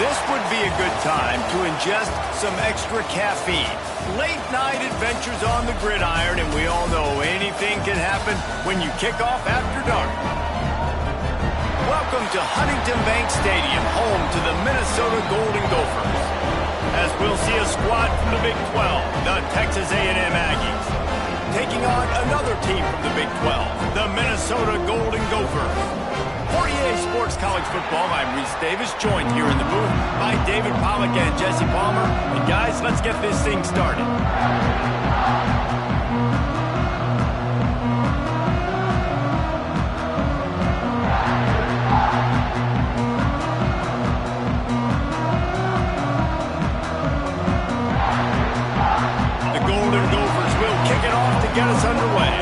This would be a good time to ingest some extra caffeine. Late night adventures on the gridiron, and we all know anything can happen when you kick off after dark. Welcome to Huntington Bank Stadium, home to the Minnesota Golden Gophers. As we'll see a squad from the Big 12, the Texas A&M Aggies, taking on another team from the Big 12, the Minnesota Golden Gophers. For EA Sports College Football, I'm Reese Davis, joined here in the booth by David Pollack and Jesse Palmer. And guys, let's get this thing started. The Golden Gophers will kick it off to get us underway.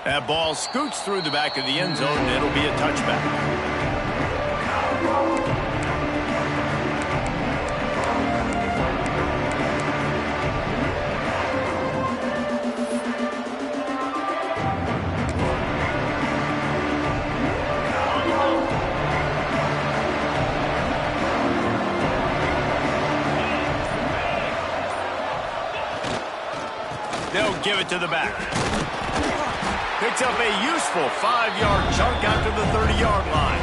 That ball scoots through the back of the end zone, and it'll be a touchback. They'll give it to the back. Picks up a useful 5-yard chunk after the 30-yard line.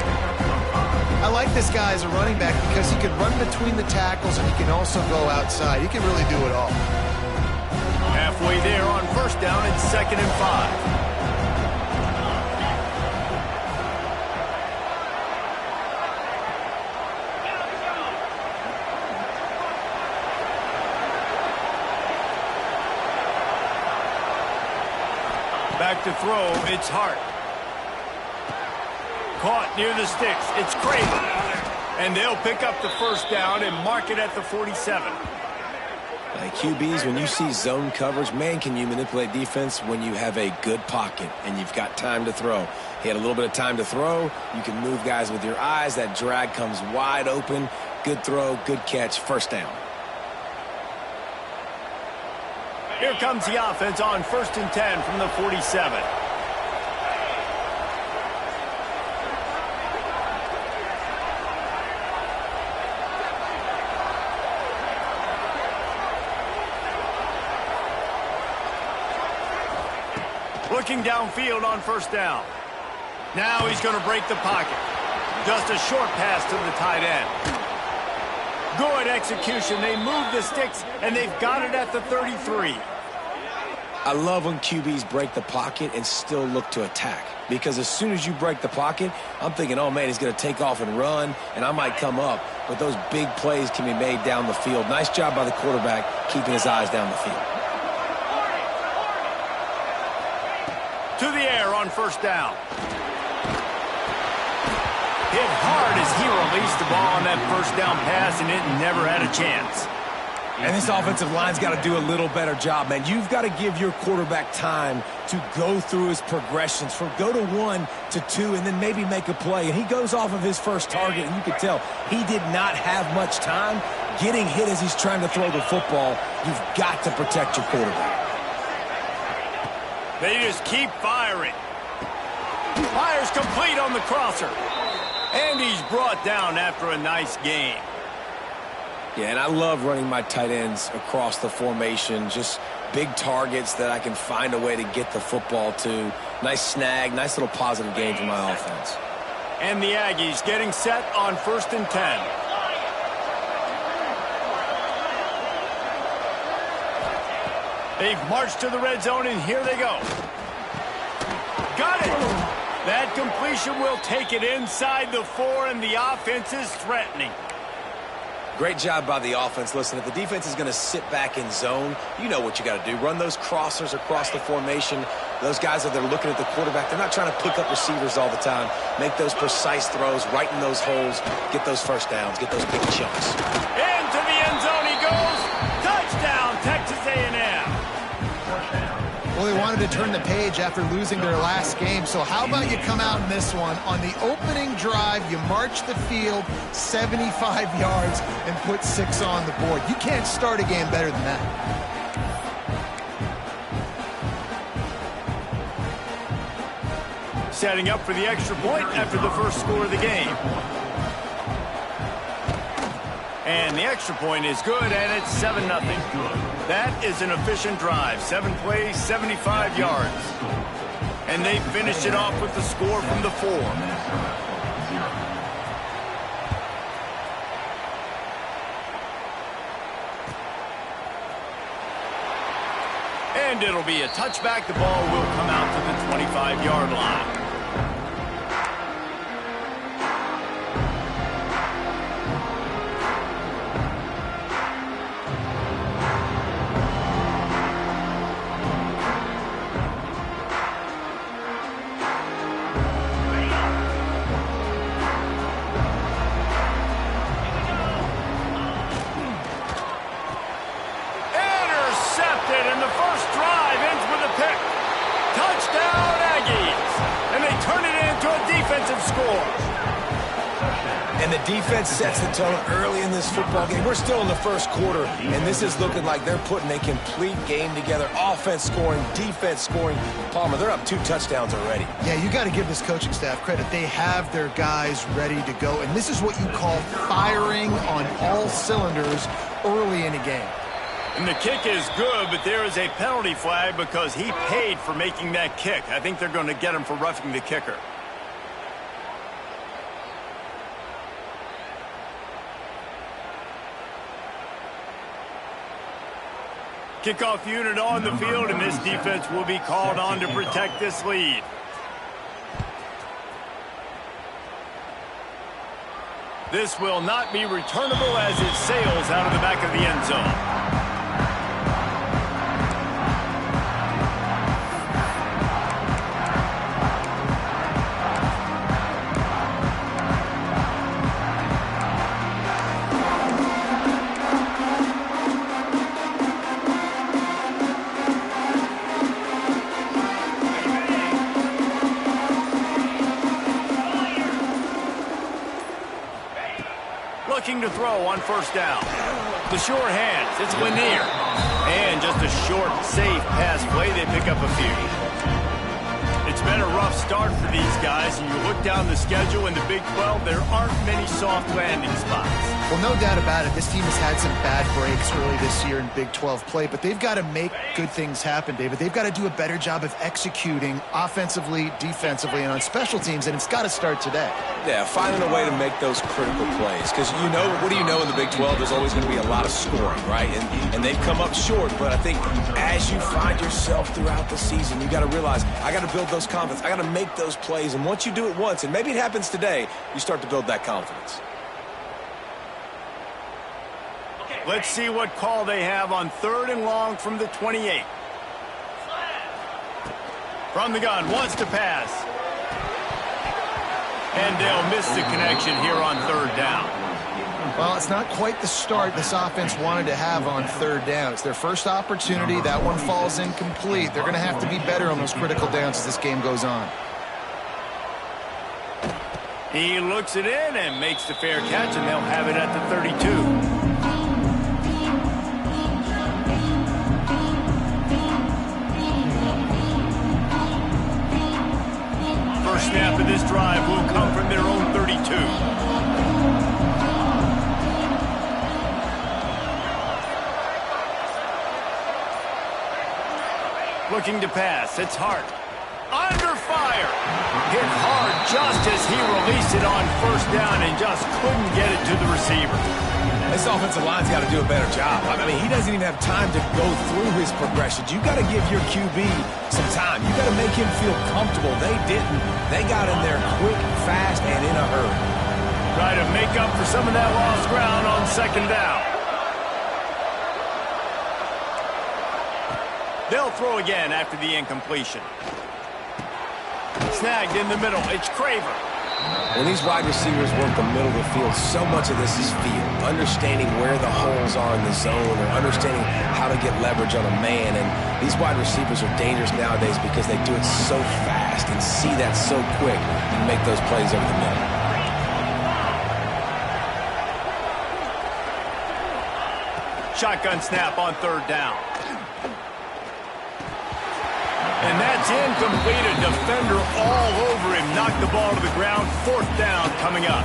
I like this guy as a running back because he can run between the tackles and he can also go outside. He can really do it all. Halfway there on first down, it's 2nd and 5. Back to throw, it's Hart. Caught near the sticks, it's Craven. And they'll pick up the first down and mark it at the 47. Like QBs, when you see zone coverage, man, can you manipulate defense when you have a good pocket and you've got time to throw. He had a little bit of time to throw. You can move guys with your eyes. That drag comes wide open. Good throw, good catch, first down. Here comes the offense on 1st and 10 from the 47. Looking downfield on first down. Now he's going to break the pocket. Just a short pass to the tight end. Good execution. They move the sticks, and they've got it at the 33. I love when QBs break the pocket and still look to attack. Because as soon as you break the pocket, I'm thinking, oh, man, he's going to take off and run, and I might come up. But those big plays can be made down the field. Nice job by the quarterback keeping his eyes down the field. To the air on first down. Hit hard as he released the ball on that first down pass, and it never had a chance. And this offensive line's got to do a little better job, man. You've got to give your quarterback time to go through his progressions from go to 1 to 2 and then maybe make a play. And he goes off of his first target, and you can tell he did not have much time getting hit as he's trying to throw the football. You've got to protect your quarterback. They just keep firing. Fires complete on the crosser. And he's brought down after a nice game. Yeah, and I love running my tight ends across the formation. Just big targets that I can find a way to get the football to. Nice snag, nice little positive gain for my offense. And the Aggies getting set on 1st and 10. They've marched to the red zone, and here they go. Got it! That completion will take it inside the 4, and the offense is threatening. Great job by the offense. Listen, if the defense is going to sit back in zone, you know what you got to do. Run those crossers across the formation. Those guys that are looking at the quarterback, they're not trying to pick up receivers all the time. Make those precise throws, right in those holes, get those first downs, get those big chunks. Into the end zone he goes. Touchdown, Texas A&M. Well, they wanted to turn the page after losing their last game. So how about you come out in this one? On the opening drive, you march the field 75 yards and put 6 on the board. You can't start a game better than that. Setting up for the extra point after the first score of the game. And the extra point is good, and it's 7-0. That is an efficient drive. 7 plays, 75 yards. And they finished it off with the score from the 4. And it'll be a touchback. The ball will come out to the 25-yard line. And the first drive ends with a pick. Touchdown, Aggies. And they turn it into a defensive score. And the defense sets the tone early in this football game. We're still in the first quarter, and this is looking like they're putting a complete game together. Offense scoring, defense scoring. Palmer, they're up 2 touchdowns already. Yeah, you got to give this coaching staff credit. They have their guys ready to go, and this is what you call firing on all cylinders early in a game. And the kick is good, but there is a penalty flag because he paid for making that kick. I think they're going to get him for roughing the kicker. Kickoff unit on the field, and this defense will be called on to protect this lead. This will not be returnable as it sails out of the back of the end zone. Looking to throw on first down. The short hands, it's Lanier. And just a short, safe pass play, they pick up a few. It's been a rough start for these guys, and you look down the schedule in the Big 12, there aren't many soft landing spots. Well, no doubt about it. This team has had some bad breaks early this year in Big 12 play, but they've got to make good things happen, David. They've got to do a better job of executing offensively, defensively, and on special teams, and it's got to start today. Yeah, finding a way to make those critical plays. Because, you know, what do you know in the Big 12? There's always going to be a lot of scoring, right? And they've come up short, but I think as you find yourself throughout the season, you got to realize, I got to build those confidence. I got to make those plays, and once you do it once, and maybe it happens today, you start to build that confidence. Let's see what call they have on 3rd and long from the 28. From the gun, wants to pass. And they'll miss the connection here on 3rd down. Well, it's not quite the start this offense wanted to have on 3rd down. It's their first opportunity. That one falls incomplete. They're going to have to be better on those critical downs as this game goes on. He looks it in and makes the fair catch, and they'll have it at the 32. First snap of this drive will come from their own 32. Looking to pass. It's Hart. Under fire. Hit hard just as he released it on first down and just couldn't get it to the receiver. This offensive line's got to do a better job. I mean, he doesn't even have time to go through his progressions. You got to give your QB some time. You got to make him feel comfortable. They didn't. They got in there quick, fast, and in a hurry. Try to make up for some of that lost ground on 2nd down. They'll throw again after the incompletion. Snagged in the middle. It's Craver. When these wide receivers work the middle of the field, so much of this is feel. Understanding where the holes are in the zone or understanding how to get leverage on a man. And these wide receivers are dangerous nowadays because they do it so fast and see that so quick and make those plays over the middle. Shotgun snap on third down. And that's incomplete. A defender all over him. Knocked the ball to the ground. Fourth down coming up.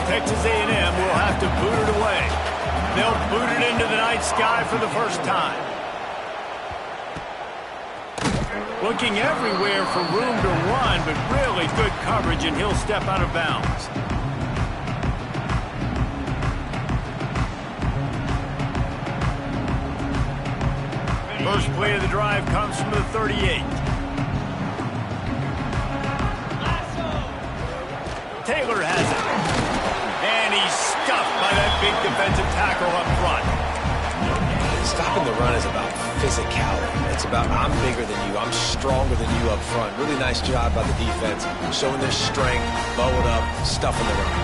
Texas A&M will have to boot it away. They'll boot it into the night sky for the first time. Looking everywhere for room to run, but really good coverage, and he'll step out of bounds. First play of the drive comes from the 38. Taylor has it. And he's stuffed by that big defensive tackle up front. Stopping the run is about physicality. It's about I'm bigger than you. I'm stronger than you up front. Really nice job by the defense, showing their strength, bowing up, stuffing the run.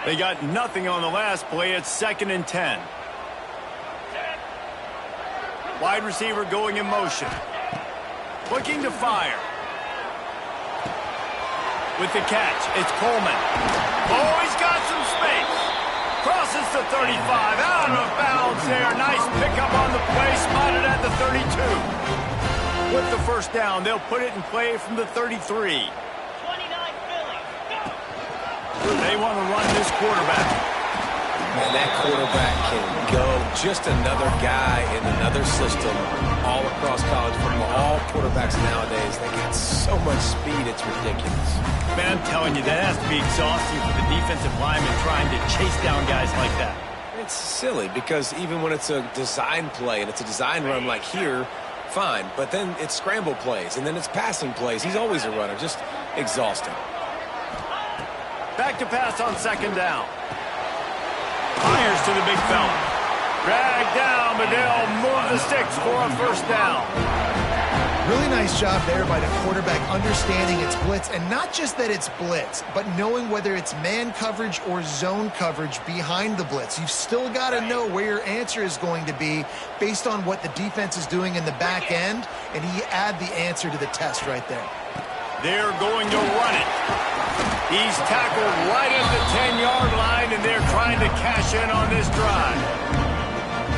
They got nothing on the last play. It's 2nd and 10. Wide receiver going in motion. Looking to fire. With the catch, it's Coleman. Oh, he's got some space. Crosses the 35. Out of bounds there. Nice pickup on the play. Spotted at the 32. With the first down, they'll put it in play from the 33. They want to run this quarterback. And that quarterback can go. Just another guy in another system all across college football. All quarterbacks nowadays, they got so much speed, it's ridiculous. Man, I'm telling you, that has to be exhausting for the defensive lineman trying to chase down guys like that. It's silly because even when it's a design play and it's a design run like here, fine. But then it's scramble plays and then it's passing plays. He's always a runner. Just exhausting. Back to pass on 2nd down. Fires to the big fella. Dragged down, but they'll move the sticks for a first down. Really nice job there by the quarterback understanding it's blitz, and not just that it's blitz, but knowing whether it's man coverage or zone coverage behind the blitz. You've still got to know where your answer is going to be based on what the defense is doing in the back end, and he add the answer to the test right there. They're going to run it. He's tackled right at the 10-yard line, and they're trying to cash in on this drive.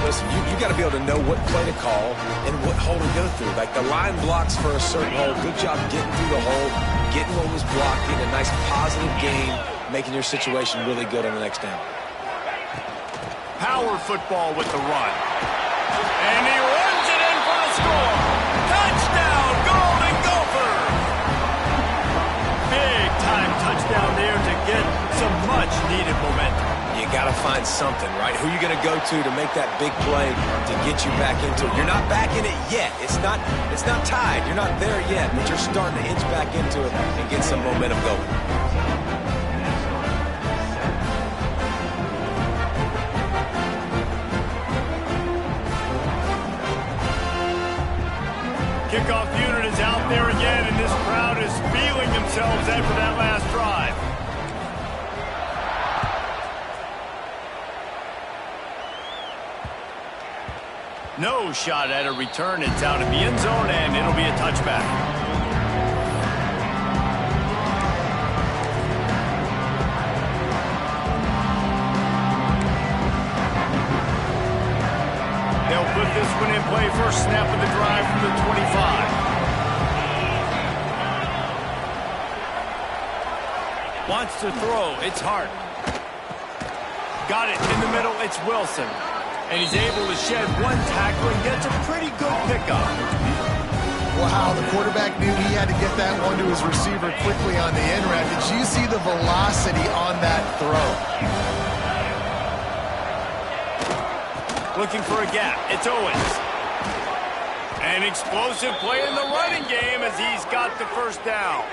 Listen, you got to be able to know what play to call and what hole to go through. Like the line blocks for a certain hole. Good job getting through the hole, getting what was blocked, getting a nice positive gain, making your situation really good on the next down. Power football with the run. And he runs it in for the score. Touchdown, Golden Gophers! Big-time touchdown there to get some much-needed momentum. You got to find something, right? Who are you going to go to make that big play to get you back into it? You're not back in it yet. It's not tied. You're not there yet, but you're starting to inch back into it and get some momentum going. Kickoff unit is out there again, and this crowd is feeling themselves after that last drive. No shot at a return. It's out of the end zone, and it'll be a touchback. They'll put this one in play. First snap of the drive from the 25. Wants to throw. It's Hart. Got it in the middle. It's Wilson. And he's able to shed one tackle and gets a pretty good pickup. Wow, the quarterback knew he had to get that one to his receiver quickly on the end route. Did you see the velocity on that throw? Looking for a gap. It's Owens. An explosive play in the running game as he's got the first down.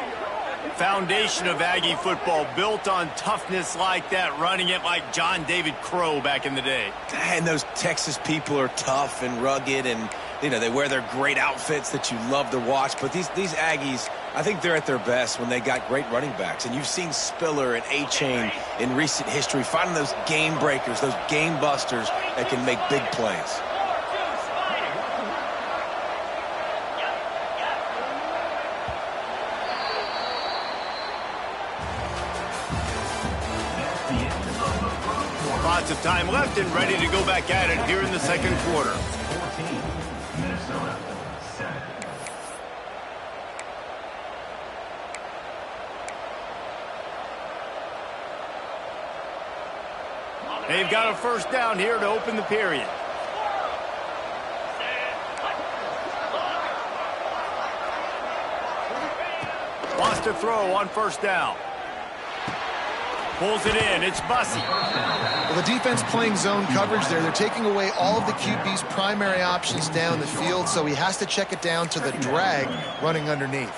Foundation of Aggie football built on toughness like that, running it like John David Crow back in the day. And those Texas people are tough and rugged, and you know they wear their great outfits that you love to watch. But these Aggies I think they're at their best when they got great running backs. And you've seen Spiller and A-Chain in recent history finding those game breakers, those game busters that can make big plays. Lots of time left and ready to go back at it here in the second quarter. 14, Minnesota 7. They've got a first down here to open the period. Wants to throw on first down. Pulls it in. It's Bussey. Well, the defense playing zone coverage there. They're taking away all of the QB's primary options down the field, so he has to check it down to the drag running underneath.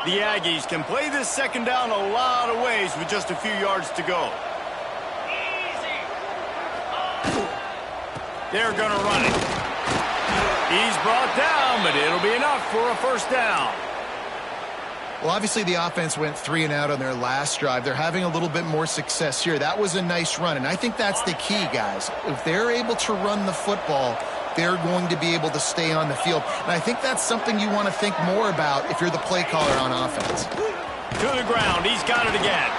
The Aggies can play this second down a lot of ways with just a few yards to go. They're going to run it. He's brought down, but it'll be enough for a first down. Well, obviously the offense went 3 and out on their last drive. They're having a little bit more success here. That was a nice run, and I think that's the key, guys. If they're able to run the football, they're going to be able to stay on the field. And I think that's something you want to think more about if you're the play caller on offense. To the ground. He's got it again.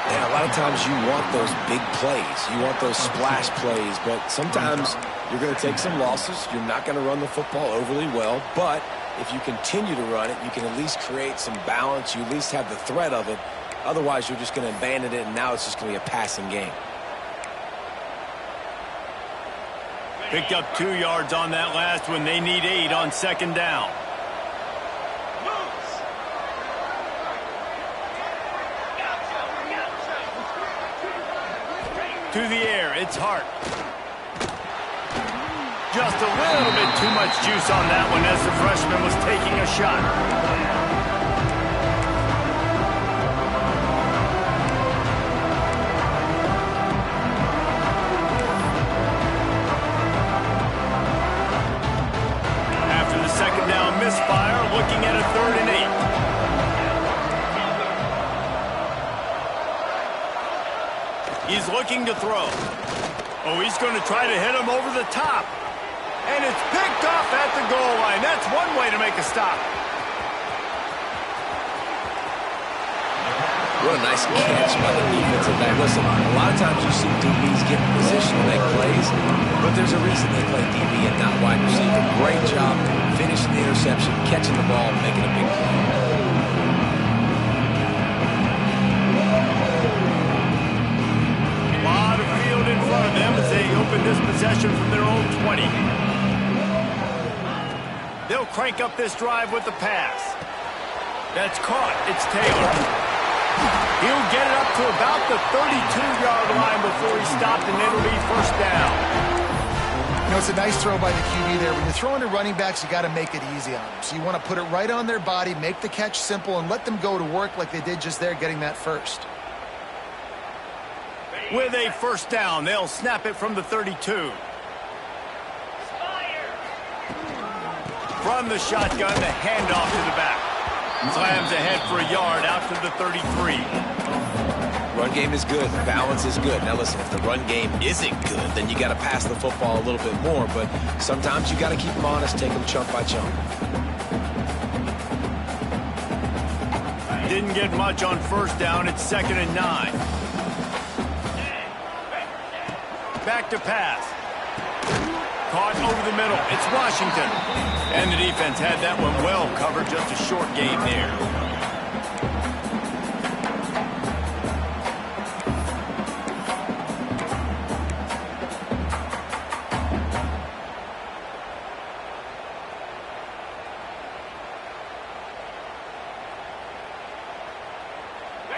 And a lot of times you want those big plays. You want those splash plays, but sometimes you're going to take some losses. You're not going to run the football overly well, but if you continue to run it, you can at least create some balance. You at least have the threat of it. Otherwise, you're just going to abandon it, and now it's just going to be a passing game. Picked up 2 yards on that last one. They need 8 on second down. To the air, it's Hart. Just a little bit too much juice on that one as the freshman was taking a shot. After the second down misfire, looking at a 3rd and 8. He's looking to throw. Oh, he's going to try to hit him over the top. And it's picked off at the goal line. That's one way to make a stop. What a nice catch by the defensive back. Listen, a lot of times you see DBs get in position to make plays, but there's a reason they play DB and not wide receiver. Great job finishing the interception, catching the ball, and making a big play. In front of them as they open this possession from their own 20. They'll crank up this drive with the pass. That's caught. It's Taylor. He'll get it up to about the 32-yard line before he stopped, and it'll be first down. You know, it's a nice throw by the QB there. When you're throwing to running backs, you got to make it easy on them. So you want to put it right on their body, make the catch simple, and let them go to work like they did just there, getting that first. With a first down, they'll snap it from the 32. From the shotgun, the handoff to the back. Slams ahead for a yard out to the 33. Run game is good. Balance is good. Now listen, if the run game isn't good, then you got to pass the football a little bit more. But sometimes you got to keep them honest, take them chunk by chunk. Didn't get much on first down. It's 2nd and 9. Back to pass. Caught over the middle. It's Washington. And the defense had that one well covered. Just a short game there.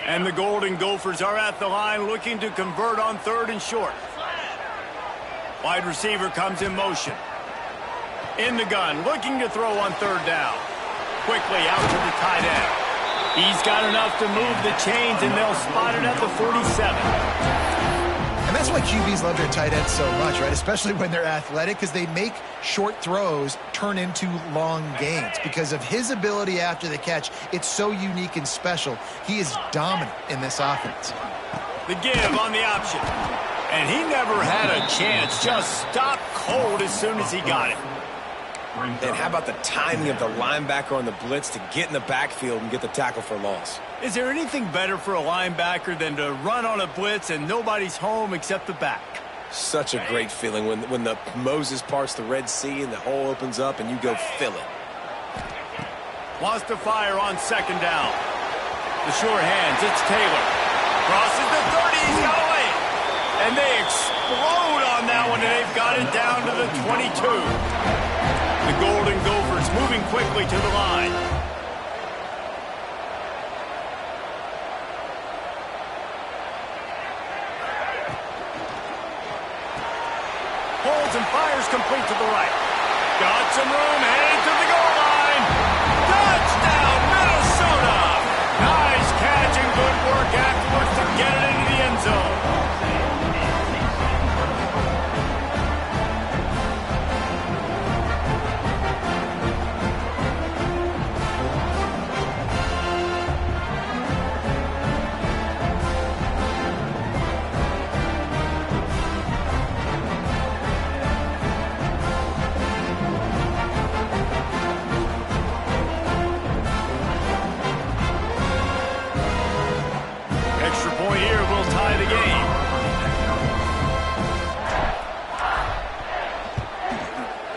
And the Golden Gophers are at the line looking to convert on 3rd and short. Wide receiver comes in motion. In the gun, looking to throw on 3rd down. Quickly out to the tight end. He's got enough to move the chains, and they'll spot it at the 47. And That's why QBs love their tight ends so much, right? Especially when they're athletic, because they make short throws turn into long gains. Because of his ability after the catch, it's so unique and special. He is dominant in this offense. The give on the option. And he never had a chance. Just stopped cold as soon as he got it. And how about the timing of the linebacker on the blitz to get in the backfield and get the tackle for loss? Is there anything better for a linebacker than to run on a blitz and nobody's home except the back? Such a great feeling when the Moses parts the Red Sea and the hole opens up and you go fill it. Wants to fire on second down. The short hands, it's Taylor. Crosses the 30, he's got away. And they explode on that one, and they've got it down to the 22. The Golden Gophers moving quickly to the line. Holds and fires complete to the right. Got some room, headed to the goal line. Touchdown, Minnesota! Nice catch and good work afterwards to get it into the end zone. Extra point here will tie the game.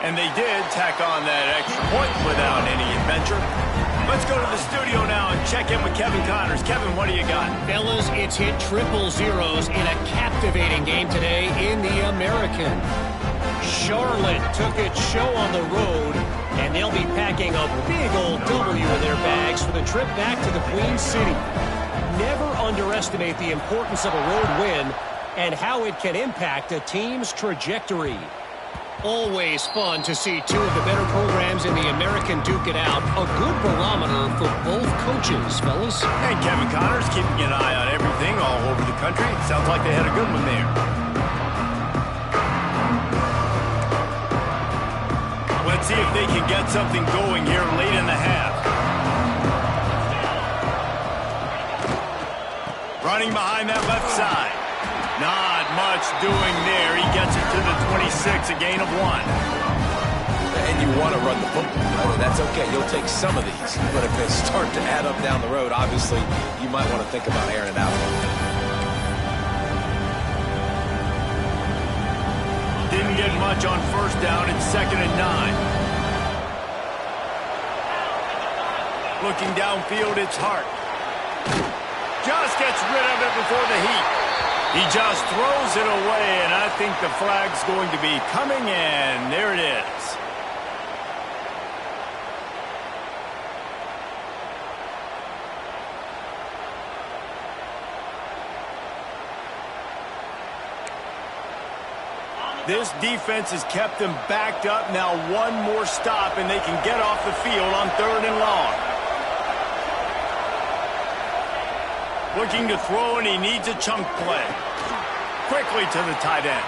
And they did tack on that extra point without any adventure. Let's go to the studio now and check in with Kevin Connors. Kevin, what do you got? Fellas, it's hit triple zeros in a captivating game today in the American. Charlotte took its show on the road, and they'll be packing a big old W in their bags for the trip back to the Queen City. Never underestimate the importance of a road win and how it can impact a team's trajectory. Always fun to see two of the better programs in the American duke it out. A good barometer for both coaches, fellas. And Kevin Connors keeping an eye on everything all over the country. Sounds like they had a good one there. Let's see if they can get something going here late in the half. Running behind that left side. Not much doing there. He gets it to the 26, a gain of 1. And you want to run the football. I mean, that's okay. You'll take some of these. But if they start to add up down the road, obviously, you might want to think about airing it out. Didn't get much on first down. It's 2nd and 9. Looking downfield, it's Hart. Just gets rid of it before the heat. He just throws it away, and I think the flag's going to be coming in. There it is. This defense has kept them backed up. Now one more stop, and they can get off the field on 3rd and long. Looking to throw, and he needs a chunk play. Quickly to the tight end.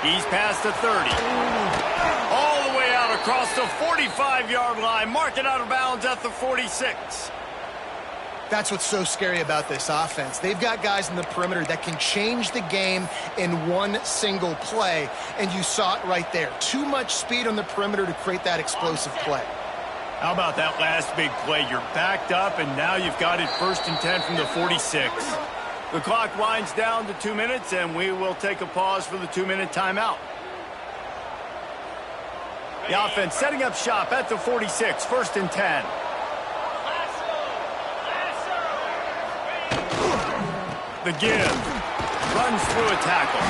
He's past the 30. All the way out across the 45-yard line. Mark it out of bounds at the 46. That's what's so scary about this offense. They've got guys in the perimeter that can change the game in one single play, and you saw it right there. Too much speed on the perimeter to create that explosive play. How about that last big play? You're backed up, and now you've got it 1st and 10 from the 46. The clock winds down to 2 minutes, and we will take a pause for the 2-minute timeout. The offense setting up shop at the 46, 1st and 10. The give. Runs through a tackle.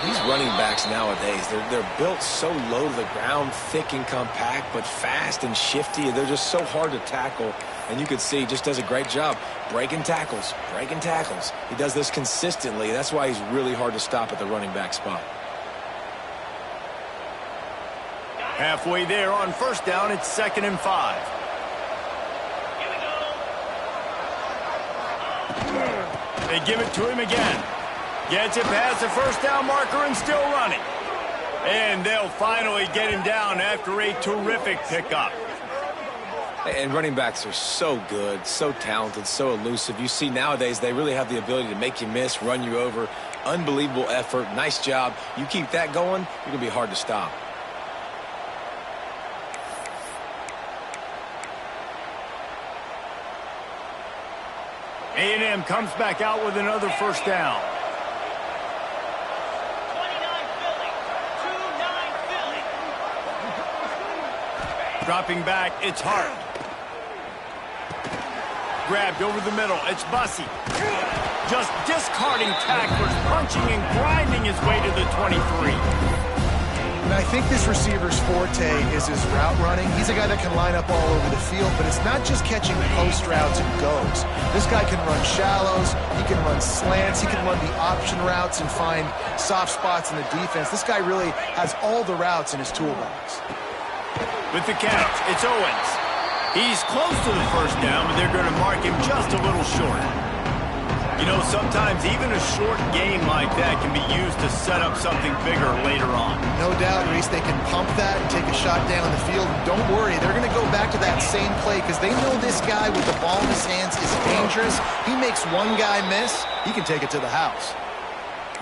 These running backs nowadays, they're built so low to the ground, thick and compact, but fast and shifty. They're just so hard to tackle. And you can see he just does a great job breaking tackles, breaking tackles. He does this consistently. That's why he's really hard to stop at the running back spot. Halfway there on 1st down, it's 2nd and 5. They give it to him again. Gets it past the first down marker and still running. And they'll finally get him down after a terrific pickup. And running backs are so good, so talented, so elusive. You see nowadays they really have the ability to make you miss, run you over. Unbelievable effort. Nice job. You keep that going, you're going to be hard to stop. A&M comes back out with another first down. 29 Philly. Dropping back, it's Hart. Grabbed over the middle, it's Bussey. Just discarding tacklers, punching and grinding his way to the 23. And I think this receiver's forte is his route running. He's a guy that can line up all over the field, but it's not just catching post routes and goes. This guy can run shallows, he can run slants, he can run the option routes and find soft spots in the defense. This guy really has all the routes in his toolbox. With the catch, it's Owens. He's close to the first down, but they're going to mark him just a little short. You know, sometimes even a short game like that can be used to set up something bigger later on. No doubt, Reese, they can pump that and take a shot down the field. And don't worry, they're going to go back to that same play because they know this guy with the ball in his hands is dangerous. He makes one guy miss, he can take it to the house.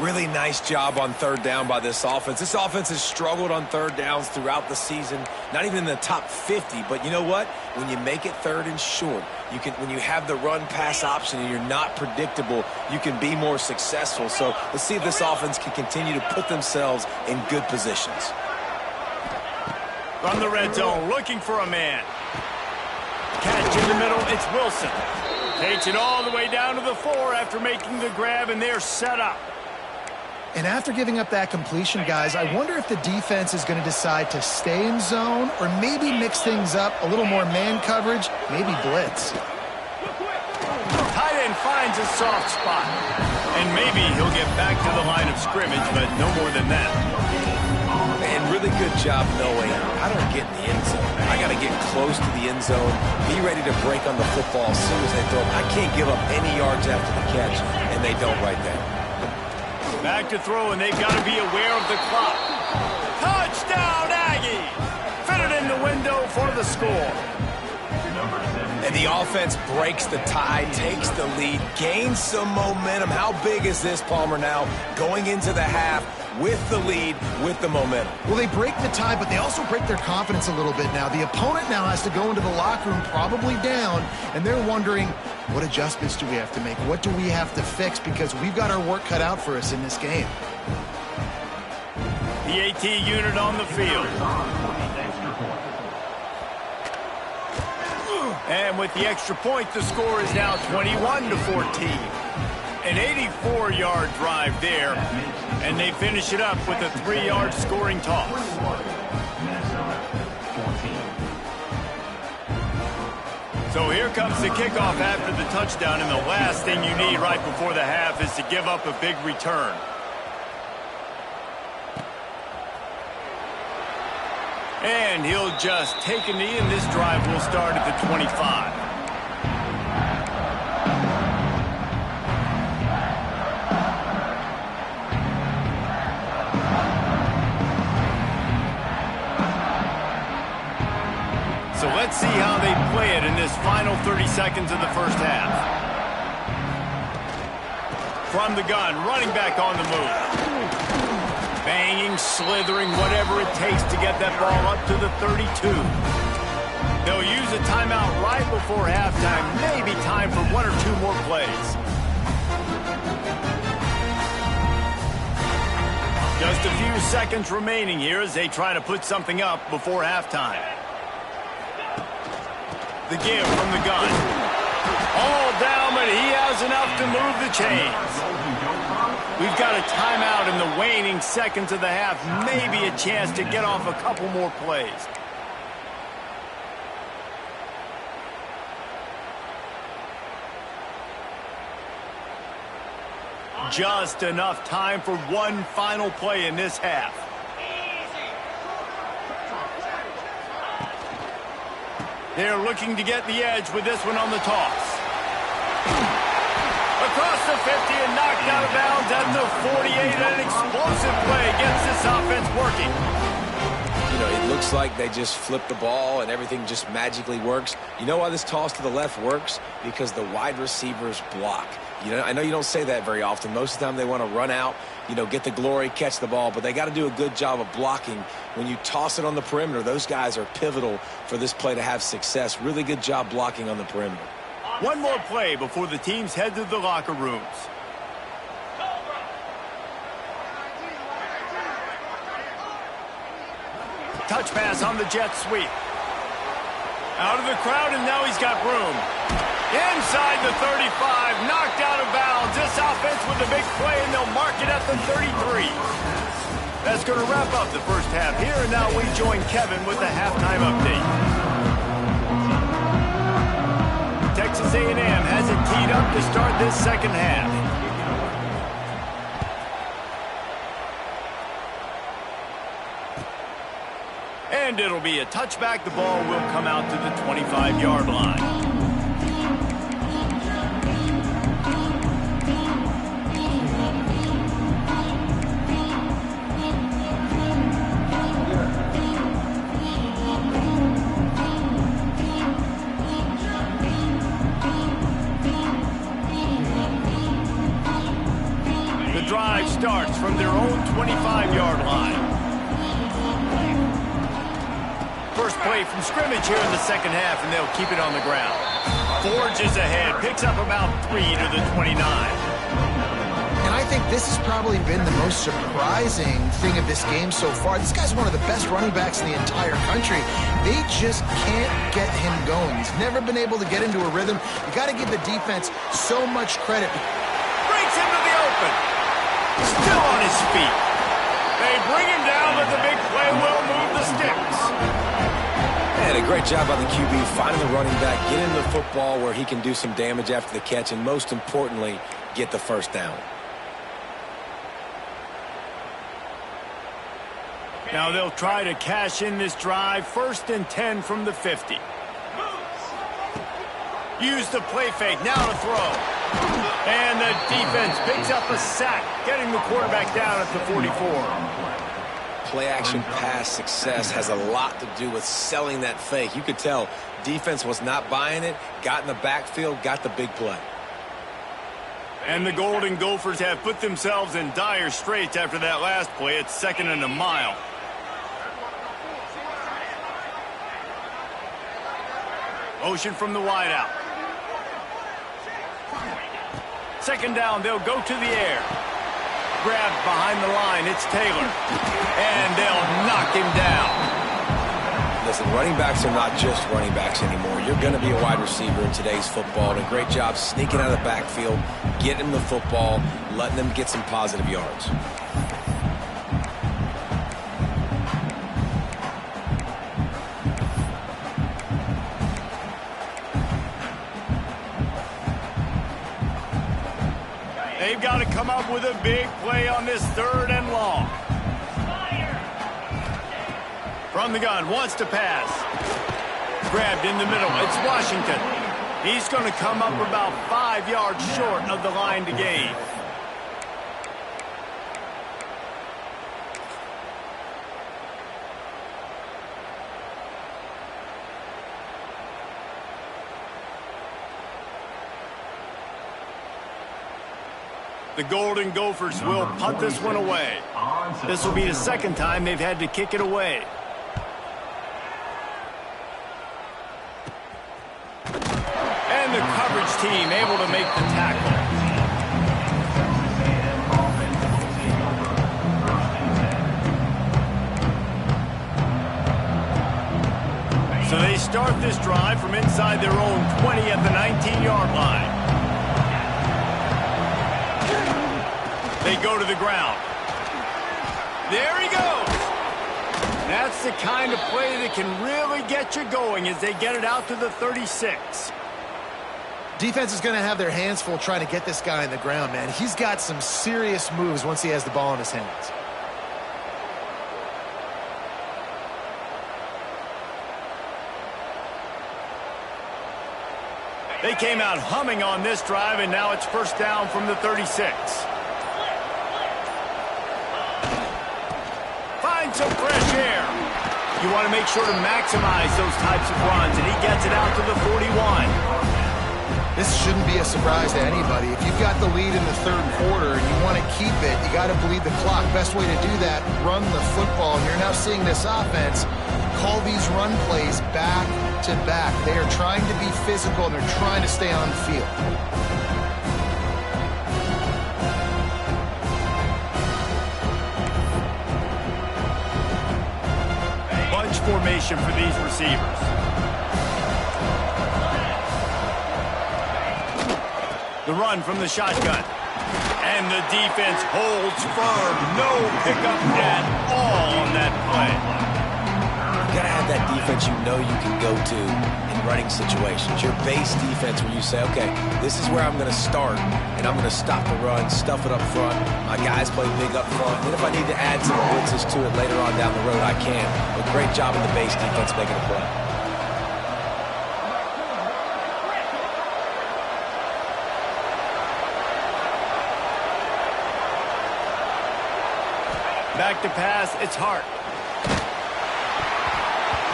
Really nice job on third down by this offense. This offense has struggled on third downs throughout the season. Not even in the top 50, but you know what? When you make it third and short, when you have the run-pass option and you're not predictable, you can be more successful. So let's see if this offense can continue to put themselves in good positions. From the red zone, looking for a man. Catch in the middle, it's Wilson. Takes it all the way down to the 4 after making the grab, and they're set up. And after giving up that completion, guys, I wonder if the defense is going to decide to stay in zone or maybe mix things up, a little more man coverage, maybe blitz. Tight end finds a soft spot. And maybe he'll get back to the line of scrimmage, but no more than that. And really good job knowing I don't get in the end zone. I got to get close to the end zone, be ready to break on the football as soon as they throw it. I can't give up any yards after the catch, and they don't right there. Back to throw, and they've got to be aware of the clock. Touchdown, Aggie! Fitted in the window for the score. And the offense breaks the tie, takes the lead, gains some momentum. How big is this, Palmer, now going into the half with the lead, with the momentum? Well, they break the tie, but they also break their confidence a little bit now. The opponent now has to go into the locker room probably down, and they're wondering, what adjustments do we have to make? What do we have to fix? Because we've got our work cut out for us in this game. The AT unit on the field. And with the extra point, the score is now 21-14. An 84-yard drive there, and they finish it up with a 3-yard scoring toss. So here comes the kickoff after the touchdown, and the last thing you need right before the half is to give up a big return. And he'll just take a knee, and this drive will start at the 25. So let's see how they play it in this final 30 seconds of the first half. From the gun, running back on the move. Banging, slithering, whatever it takes to get that ball up to the 32. They'll use a timeout right before halftime. Maybe time for 1 or 2 more plays. Just a few seconds remaining here as they try to put something up before halftime. The give from the gun. All down, but he has enough to move the chains. We've got a timeout in the waning seconds of the half. Maybe a chance to get off a couple more plays. Just enough time for one final play in this half. They're looking to get the edge with this one on the toss. A across the 50 and knocked out of bounds at the 48. An explosive play gets this offense working. You know, it looks like they just flip the ball and everything just magically works. You know why this toss to the left works? Because the wide receivers block. You know, I know you don't say that very often. Most of the time they want to run out, you know, get the glory, catch the ball, but they got to do a good job of blocking. When you toss it on the perimeter, those guys are pivotal for this play to have success. Really good job blocking on the perimeter. One more play before the teams head to the locker rooms. Touch pass on the jet sweep. Out of the crowd, and now he's got room. Inside the 35, knocked out of bounds. This offense with a big play, and they'll mark it at the 33. That's going to wrap up the first half here, and now we join Kevin with the halftime update. Texas A&M has it teed up to start this second half. And it'll be a touchback. The ball will come out to the 25-yard line. The drive starts from their own 25-yard line. First play from scrimmage here in the second half, and they'll keep it on the ground. Forges ahead, picks up about 3 to the 29. And I think this has probably been the most surprising thing of this game so far. This guy's one of the best running backs in the entire country. They just can't get him going. He's never been able to get into a rhythm. You got to give the defense so much credit. Breaks into the open. Still on his feet. They bring him down, but the big play will move the sticks. And a great job by the QB finding the running back, getting the football where he can do some damage after the catch, and most importantly, get the first down. Now they'll try to cash in this drive. 1st and 10 from the 50. Use the play fake. Now to throw. And the defense picks up a sack, getting the quarterback down at the 44. Play-action pass success has a lot to do with selling that fake. You could tell defense was not buying it, got in the backfield, got the big play. And the Golden Gophers have put themselves in dire straits after that last play. It's 2nd and a mile. Motion from the wideout. 2nd down, they'll go to the air. Grabbed behind the line, it's Taylor. And they'll knock him down. Listen, running backs are not just running backs anymore. You're going to be a wide receiver in today's football. And a great job sneaking out of the backfield, getting the football, letting them get some positive yards. They've got to come up with a big play on this 3rd and long. From the gun, wants to pass. Grabbed in the middle. It's Washington. He's going to come up about 5 yards short of the line to gain. The Golden Gophers will punt this one away. This will be the 2nd time they've had to kick it away. And the coverage team able to make the tackle. So they start this drive from inside their own 20 at the 19-yard line. They go to the ground. There he goes. That's the kind of play that can really get you going as they get it out to the 36. Defense is going to have their hands full trying to get this guy on the ground, man. He's got some serious moves once he has the ball in his hands. They came out humming on this drive, and now it's first down from the 36. Find some fresh air. You want to make sure to maximize those types of runs, and he gets it out to the 41. This shouldn't be a surprise to anybody. If you've got the lead in the third quarter and you want to keep it, you got to bleed the clock. Best way to do that, run the football. And you're now seeing this offense call these run plays back to back. They are trying to be physical, and they're trying to stay on the field. Bunch formation for these receivers. The run from the shotgun. And the defense holds firm. No pickup at all on that play. You got to have that defense you know you can go to in running situations. Your base defense where you say, okay, this is where I'm going to start, and I'm going to stop the run, stuff it up front. My guys play big up front. And if I need to add some blitzes to it later on down the road, I can. But great job in the base defense making a play. Back to pass, it's Hart.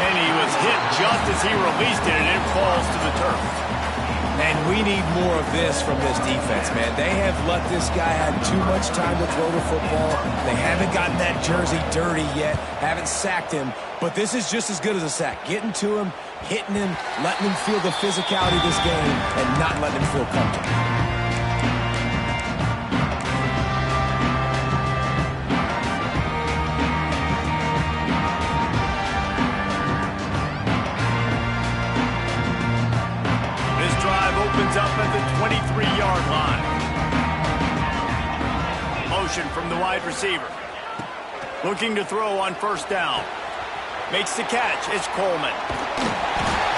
And he was hit just as he released it, and it falls to the turf. And we need more of this from this defense, man. They have let this guy have too much time to throw the football. They haven't gotten that jersey dirty yet, haven't sacked him. But this is just as good as a sack. Getting to him, hitting him, letting him feel the physicality of this game, and not letting him feel comfortable. Opens up at the 23-yard line. Motion from the wide receiver. Looking to throw on first down. Makes the catch. It's Coleman.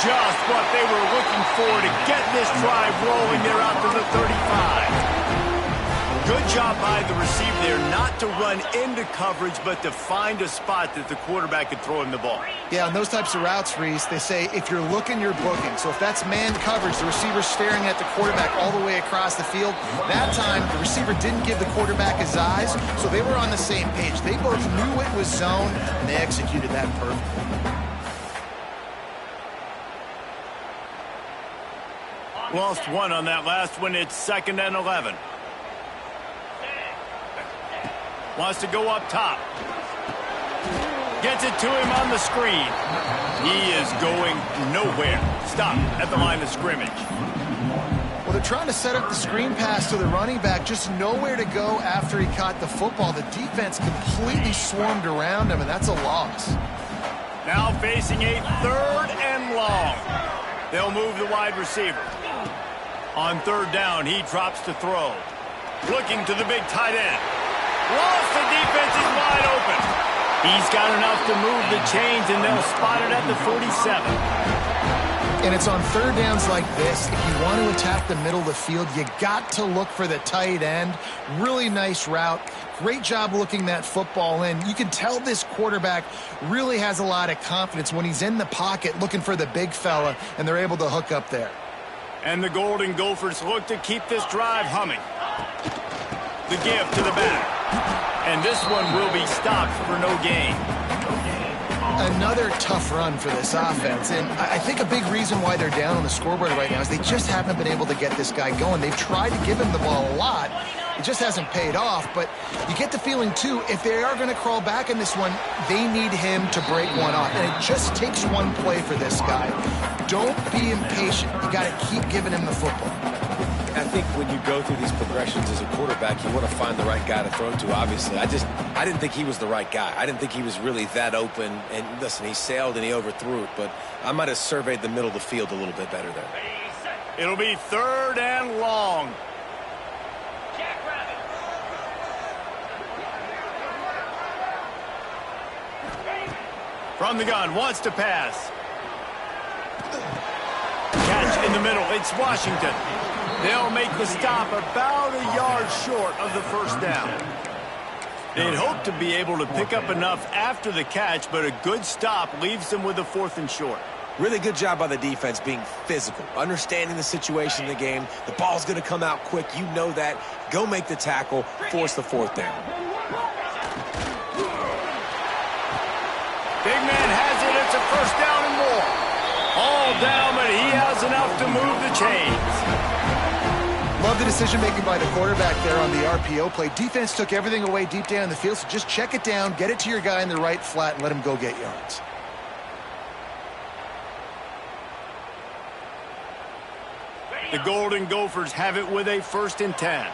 Just what they were looking for to get this drive rolling. They're out to the 35. Good job by the receiver there not to run into coverage, but to find a spot that the quarterback could throw him the ball. Yeah, on those types of routes, Reese, they say if you're looking, you're booking. So if that's man coverage, the receiver's staring at the quarterback all the way across the field. That time, the receiver didn't give the quarterback his eyes, so they were on the same page. They both knew it was zone, and they executed that perfectly. Lost one on that last one. It's 2nd and 11. Wants to go up top. Gets it to him on the screen. He is going nowhere. Stop at the line of scrimmage. Well, they're trying to set up the screen pass to the running back. Just nowhere to go after he caught the football. The defense completely swarmed around him, and that's a loss. Now facing a 3rd and long. They'll move the wide receiver. On 3rd down, he drops to throw. Looking to the big tight end. Lost, the defense is wide open. He's got enough to move the chains, and they'll spot it at the 47. And it's on 3rd downs like this. If you want to attack the middle of the field, you got to look for the tight end. Really nice route. Great job looking that football in. You can tell this quarterback really has a lot of confidence when he's in the pocket looking for the big fella, and they're able to hook up there. And the Golden Gophers look to keep this drive humming. The give to the back. And this one will be stopped for no gain. Another tough run for this offense, and I think a big reason why they're down on the scoreboard right now is they just haven't been able to get this guy going. They've tried to give him the ball a lot. It just hasn't paid off, but you get the feeling, too, if they are going to crawl back in this one, they need him to break one off, and it just takes one play for this guy. Don't be impatient. You got to keep giving him the football. I think when you go through these progressions as a quarterback, you want to find the right guy to throw to, obviously. I didn't think he was the right guy. I didn't think he was really that open. And listen, he sailed and he overthrew it, but I might have surveyed the middle of the field a little bit better there. It'll be 3rd and long. From the gun, wants to pass. Catch in the middle, it's Washington. They'll make the stop about a yard short of the first down. They'd hope to be able to pick up enough after the catch, but a good stop leaves them with a 4th and short. Really good job by the defense being physical, understanding the situation in the game. The ball's going to come out quick. You know that. Go make the tackle, force the fourth down. Big man has it. It's a first down and more. All down, but he has enough to move the chains. Love the decision-making by the quarterback there on the RPO play. Defense took everything away deep down in the field, so just check it down, get it to your guy in the right flat, and let him go get yards. The Golden Gophers have it with a 1st and 10.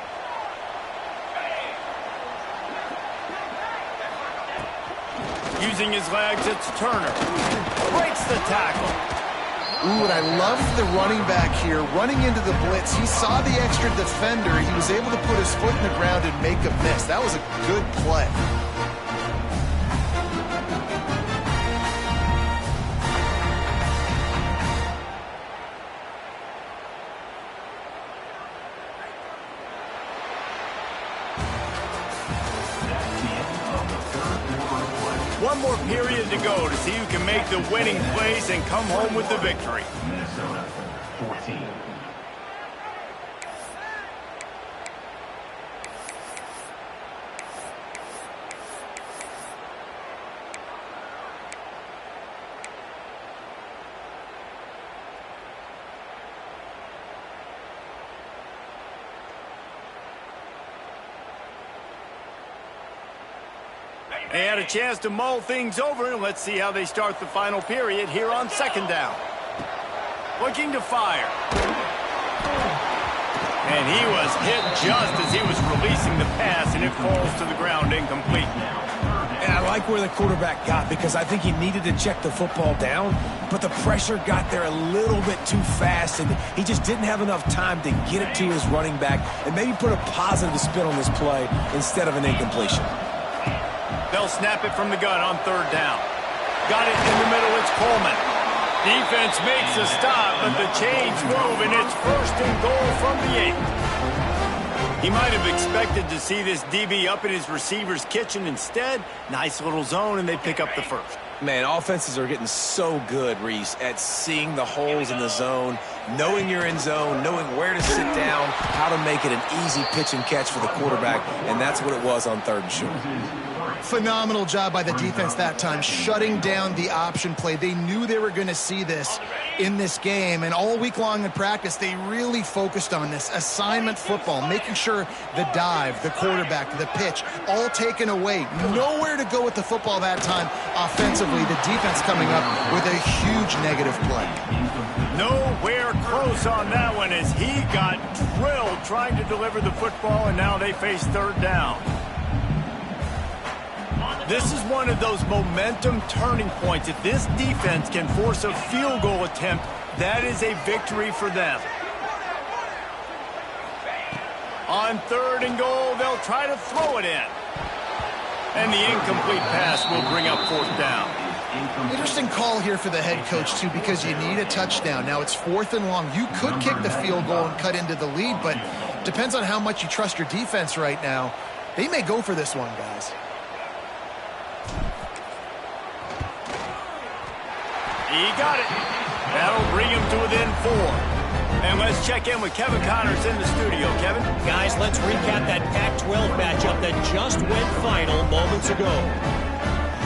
Using his legs, it's Turner. Breaks the tackle. Ooh, and I love the running back here running into the blitz. He saw the extra defender. He was able to put his foot in the ground and make a miss. That was a good play. One more period to go to see who can make the winning plays and come home with the victory. Minnesota 14. They had a chance to mull things over, and let's see how they start the final period here on 2nd down. Looking to fire. And he was hit just as he was releasing the pass, and it falls to the ground incomplete. And I like where the quarterback got because I think he needed to check the football down, but the pressure got there a little bit too fast, and he just didn't have enough time to get it to his running back and maybe put a positive spin on this play instead of an incompletion. They'll snap it from the gun on 3rd down. Got it in the middle, it's Coleman. Defense makes a stop, but the chains move, and it's 1st and goal from the 8. He might have expected to see this DB up in his receiver's kitchen. Instead, nice little zone, and they pick up the 1st. Man, offenses are getting so good, Reese, at seeing the holes in the zone, knowing you're in zone, knowing where to sit down, how to make it an easy pitch and catch for the quarterback, and that's what it was on 3rd and short. Phenomenal job by the defense that time, shutting down the option play. They knew they were going to see this in this game, and all week long in practice, they really focused on this assignment football, making sure the dive, the quarterback, the pitch, all taken away. Nowhere to go with the football that time offensively. The defense coming up with a huge negative play. Nowhere close on that one as he got drilled trying to deliver the football, and now they face 3rd down. This is one of those momentum turning points. If this defense can force a field goal attempt, that is a victory for them. On 3rd and goal, they'll try to throw it in. And the incomplete pass will bring up 4th down. Interesting call here for the head coach, too, because you need a touchdown. Now it's 4th and long. You could kick the field goal and cut into the lead, but depends on how much you trust your defense right now. They may go for this one, guys. He got it. That'll bring him to within 4. And let's check in with Kevin Connors in the studio. Kevin? Guys, let's recap that Pac-12 matchup that just went final moments ago.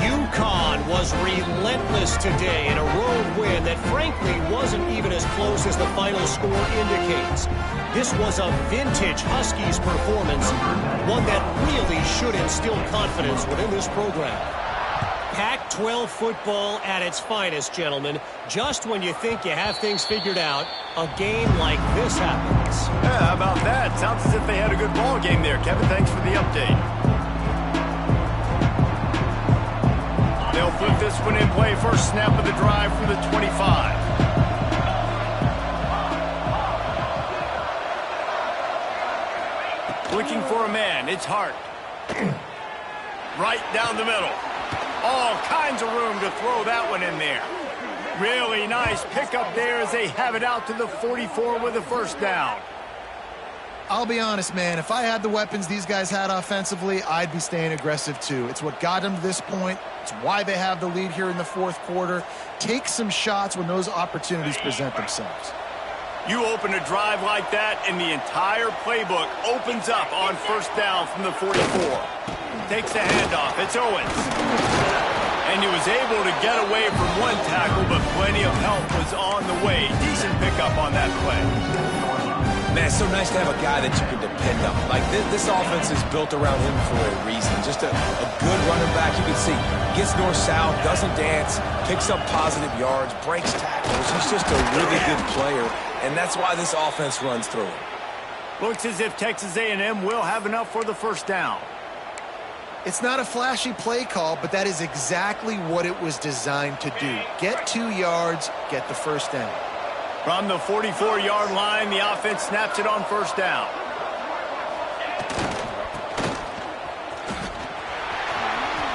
UConn was relentless today in a road win that frankly wasn't even as close as the final score indicates. This was a vintage Huskies performance, one that really should instill confidence within this program. Pac-12 football at its finest, gentlemen. Just when you think you have things figured out, a game like this happens. Yeah, how about that? Sounds as if they had a good ball game there. Kevin, thanks for the update. They'll flip this one in play. First snap of the drive from the 25. Looking for a man. It's Hart. Right down the middle. All kinds of room to throw that one in there. Really nice pickup there as they have it out to the 44 with the 1st down. I'll be honest, man. If I had the weapons these guys had offensively, I'd be staying aggressive too. It's what got them to this point. It's why they have the lead here in the fourth quarter. Take some shots when those opportunities present themselves. You open a drive like that, and the entire playbook opens up on first down from the 44. Takes the handoff. It's Owens. And he was able to get away from one tackle, but plenty of help was on the way. Decent pickup on that play. Man, it's so nice to have a guy that you can depend on. Like, this offense is built around him for a reason. Just a good running back. You can see, gets north-south, doesn't dance, picks up positive yards, breaks tackles. He's just a really good player, and that's why this offense runs through him. Looks as if Texas A&M will have enough for the first down. It's not a flashy play call, but that is exactly what it was designed to do. Get 2 yards, get the first down. From the 44-yard line, the offense snaps it on first down.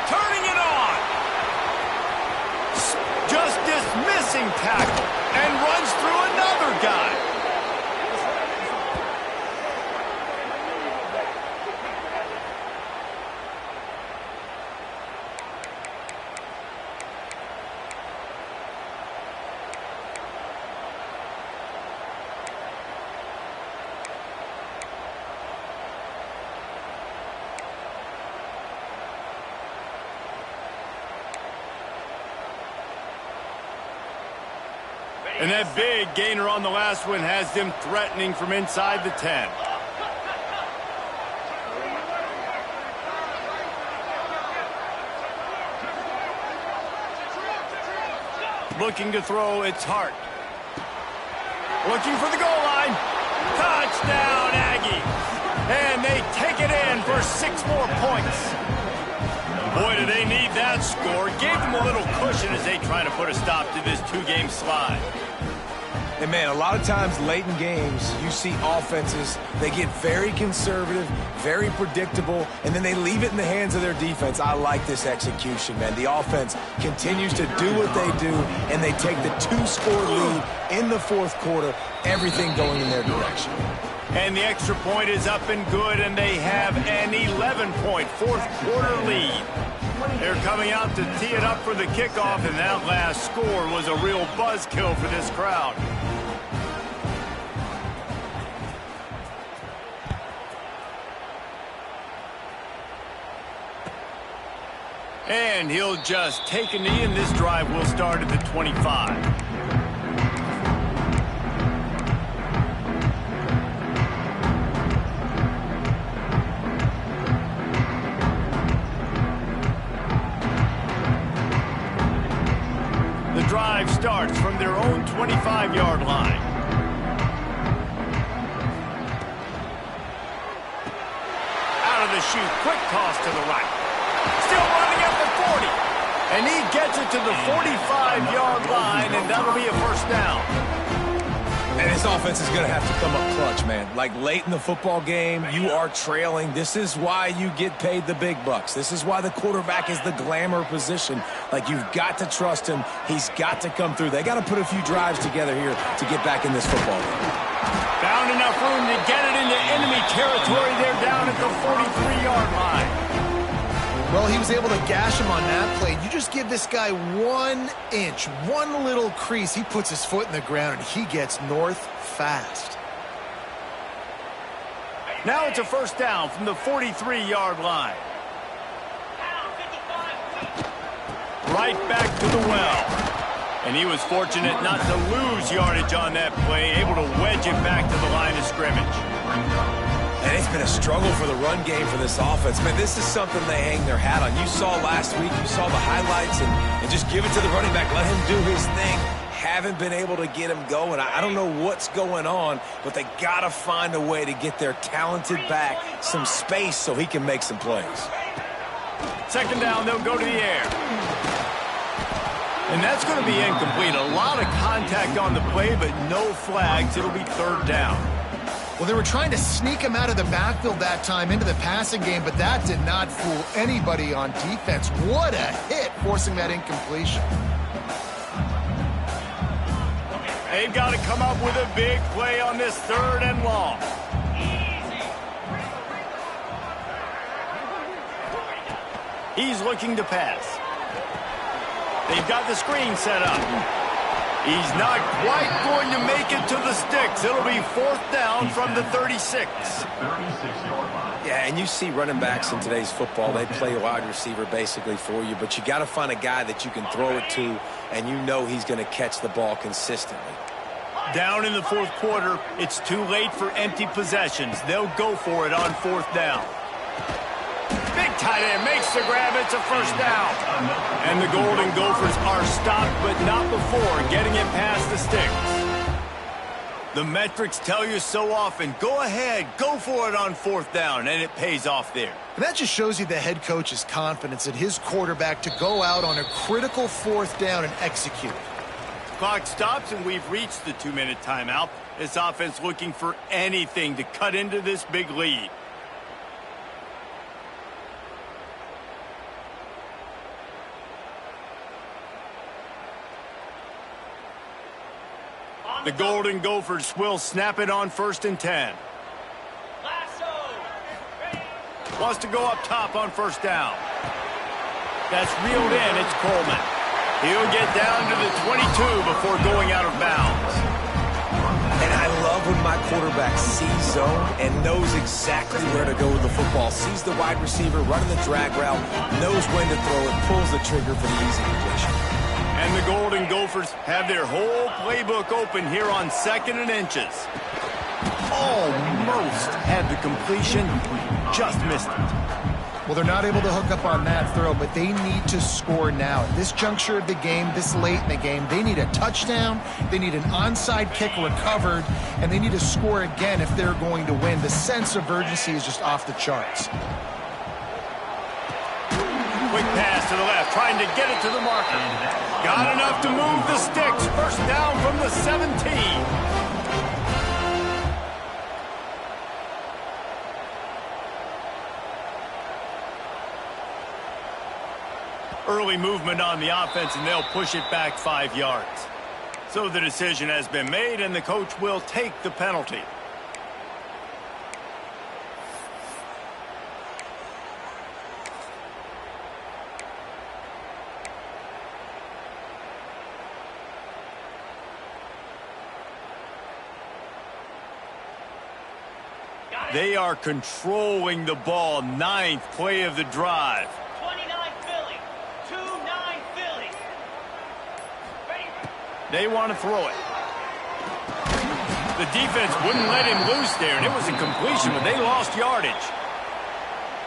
Turning it on. Just dismissing tackle and runs through another guy. And that big gainer on the last one has them threatening from inside the 10. Looking to throw, it's Hart. Looking for the goal line. Touchdown, Aggie. And they take it in for 6 more points. Boy, do they need that score. Gave them a little cushion as they try to put a stop to this 2-game slide. And, man, a lot of times late in games, you see offenses, they get very conservative, very predictable, and then they leave it in the hands of their defense. I like this execution, man. The offense continues to do what they do, and they take the 2-score lead in the fourth quarter, everything going in their direction. And the extra point is up and good, and they have an 11-point fourth-quarter lead. They're coming out to tee it up for the kickoff, and that last score was a real buzzkill for this crowd. And he'll just take a knee, and this drive will start at the 25. Drive starts from their own 25-yard line. Out of the chute, quick toss to the right. Still running at the 40. And he gets it to the 45-yard line, and that'll be a first down. And this offense is going to have to come up clutch, man. Like late in the football game, you are trailing. This is why you get paid the big bucks. This is why the quarterback is the glamour position. Like, you've got to trust him. He's got to come through. They got to put a few drives together here to get back in this football game. Found enough room to get it into enemy territory. They're down at the 43-yard line. Well, he was able to gash him on that play. You just give this guy 1 inch, one little crease. He puts his foot in the ground, and he gets north fast. Now it's a first down from the 43-yard line. Right back to the well. And he was fortunate not to lose yardage on that play, able to wedge it back to the line of scrimmage. And it's been a struggle for the run game for this offense. Man, this is something they hang their hat on. You saw last week, you saw the highlights, and just give it to the running back. Let him do his thing. Haven't been able to get him going. I don't know what's going on, but they got to find a way to get their talented back some space so he can make some plays. Second down, they'll go to the air. And that's going to be incomplete. A lot of contact on the play, but no flags. It'll be third down. Well, they were trying to sneak him out of the backfield that time into the passing game, but that did not fool anybody on defense. What a hit, forcing that incompletion. They've got to come up with a big play on this 3rd and long. He's looking to pass. They've got the screen set up. He's not quite going to make it to the sticks. It'll be 4th down from the 36. Yeah, and you see running backs in today's football, they play wide receiver basically for you, but you got to find a guy that you can throw it to, and you know he's going to catch the ball consistently. Down in the 4th quarter, it's too late for empty possessions. They'll go for it on 4th down. Big tight end makes the grab. It's a 1st down. And the Golden Gophers are stopped, but not before getting it past the sticks. The metrics tell you so often, go ahead, go for it on 4th down, and it pays off there. And that just shows you the head coach's confidence in his quarterback to go out on a critical 4th down and execute. Clock stops, and we've reached the 2-minute timeout. This offense looking for anything to cut into this big lead. The Golden Gophers will snap it on 1st and 10. Wants to go up top on 1st down. That's reeled in. It's Coleman. He'll get down to the 22 before going out of bounds. And I love when my quarterback sees zone and knows exactly where to go with the football. Sees the wide receiver running the drag route, knows when to throw it, pulls the trigger for the easy completion. And the Golden Gophers have their whole playbook open here on 2nd and inches. Almost had the completion, just missed it. Well, they're not able to hook up on that throw, but they need to score now. At this juncture of the game, this late in the game, they need a touchdown, they need an onside kick recovered, and they need to score again if they're going to win. The sense of urgency is just off the charts. Quick pass to the left, trying to get it to the marker. Got enough to move the sticks. 1st down from the 17. Early movement on the offense, and they'll push it back 5 yards. So the decision has been made, and the coach will take the penalty. They are controlling the ball. 9th play of the drive. 29 Philly. 2-9 Philly. They want to throw it. The defense wouldn't let him loose there, and it was a completion, but they lost yardage.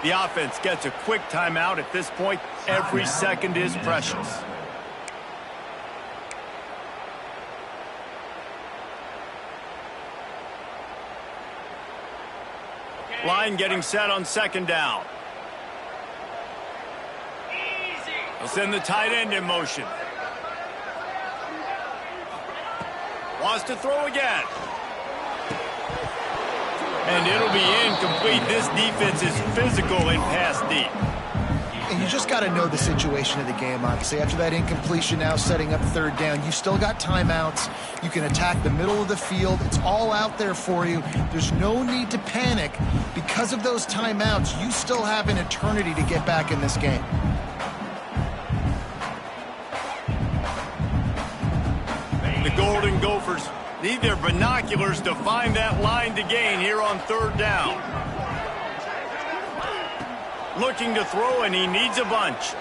The offense gets a quick timeout at this point. Every second is precious. Line getting set on 2nd down. They'll send the tight end in motion. Wants to throw again. And it'll be incomplete. This defense is physical and pass deep. And you just got to know the situation of the game, obviously. After that incompletion now setting up 3rd down, you still got timeouts. You can attack the middle of the field. It's all out there for you. There's no need to panic. Because of those timeouts, you still have an eternity to get back in this game. The Golden Gophers need their binoculars to find that line to gain here on 3rd down. Looking to throw, and he needs a bunch.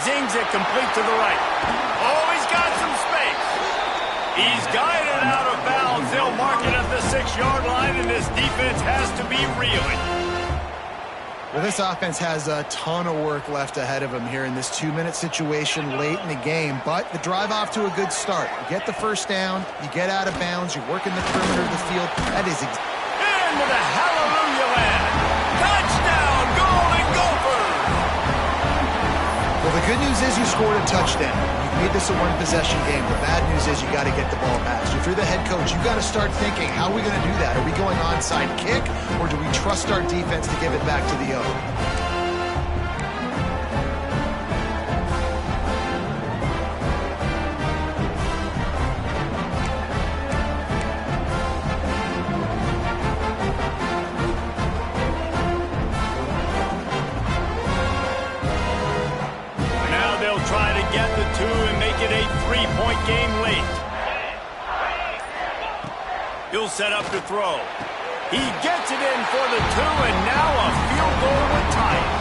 Zings it complete to the right. Oh, he's got some space. He's guided out of bounds. They'll mark it at the 6-yard line, and this defense has to be reeling. Well, this offense has a ton of work left ahead of them here in this 2-minute situation late in the game, but the drive off to a good start. You get the 1st down, you get out of bounds, you're working the perimeter of the field. That is into the hallelujah land. Touchdown, Golden Gophers! Well, the good news is you scored a touchdown. You've made this a one-possession game. The bad news is you got to get the ball past. If you're the head coach, you got to start thinking, how are we going to do that? Are we going onside kick, or do we trust our defense to give it back to the O? 3-point game late. He'll set up to throw. He gets it in for the 2, and now a field goal would tie it.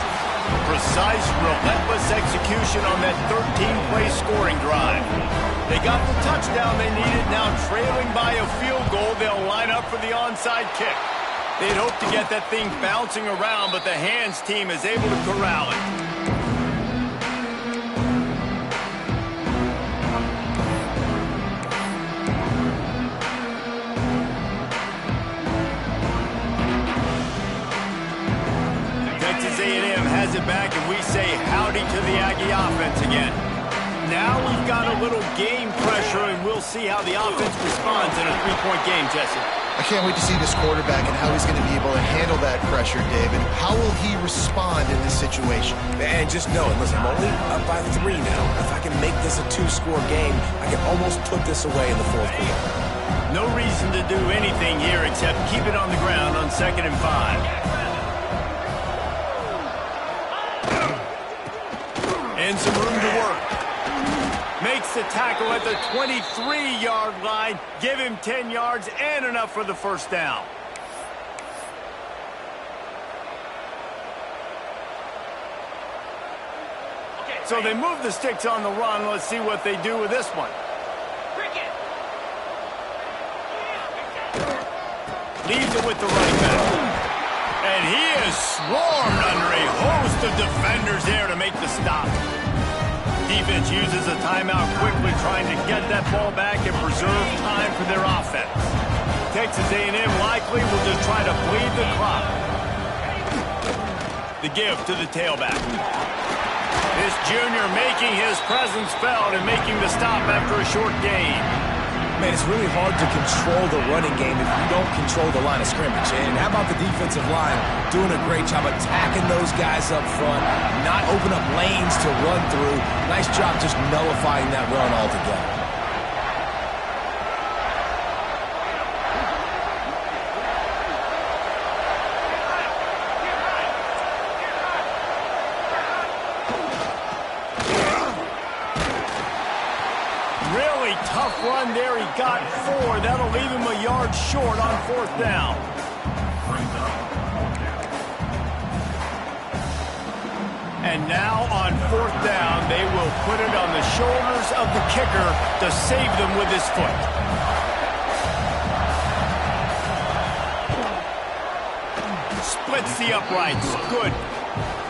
Precise, relentless execution on that 13-play scoring drive. They got the touchdown they needed. Now trailing by a field goal, they'll line up for the onside kick. They'd hope to get that thing bouncing around, but the hands team is able to corral it. Texas A&M has it back, and we say howdy to the Aggie offense again. Now we've got a little game pressure, and we'll see how the offense responds in a 3-point game, Jesse. I can't wait to see this quarterback and how he's going to be able to handle that pressure, David. How will he respond in this situation? And just know it. Listen, I'm only up by 3 now. If I can make this a 2-score game, I can almost put this away in the 4th quarter. No reason to do anything here except keep it on the ground on 2nd and 5. And some room to work. Makes the tackle at the 23-yard line. Give him 10 yards and enough for the first down. So they move the sticks on the run. Let's see what they do with this one. Leaves it with the running back. And he is swarmed under a host of defenders there to make the stop. Defense uses a timeout quickly, trying to get that ball back and preserve time for their offense. Texas A&M likely will just try to bleed the clock. The give to the tailback. This junior making his presence felt and making the stop after a short gain. Man, it's really hard to control the running game if you don't control the line of scrimmage. And how about the defensive line doing a great job attacking those guys up front, not open up lanes to run through. Nice job just nullifying that run altogether. Tough run there. He got 4. That'll leave him a yard short on 4th down. And now on 4th down, they will put it on the shoulders of the kicker to save them with his foot. Splits the uprights. Good.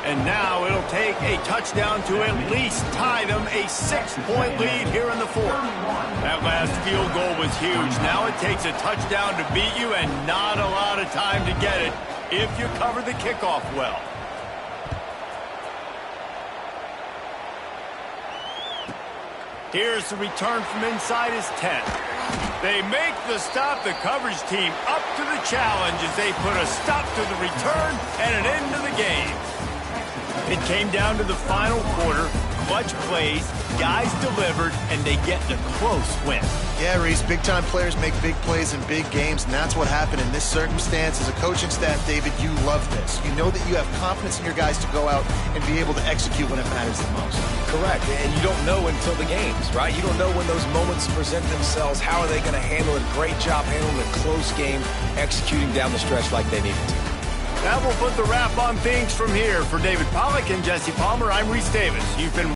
And now it'll take a touchdown to at least tie them a 6-point lead here in the 4th. That last field goal was huge. Now it takes a touchdown to beat you and not a lot of time to get it if you cover the kickoff well. Here's the return from inside his 10. They make the stop. The coverage team up to the challenge as they put a stop to the return and an end to the game. It came down to the final quarter. Clutch plays, guys delivered, and they get the close win. Yeah, Reese, big-time players make big plays in big games, and that's what happened in this circumstance. As a coaching staff, David, you love this. You know that you have confidence in your guys to go out and be able to execute when it matters the most. Correct, and you don't know until the games, right? You don't know when those moments present themselves. How are they going to handle it? Great job handling a close game, executing down the stretch like they needed to. That will put the wrap on things from here. For David Pollack and Jesse Palmer, I'm Reese Davis. You've been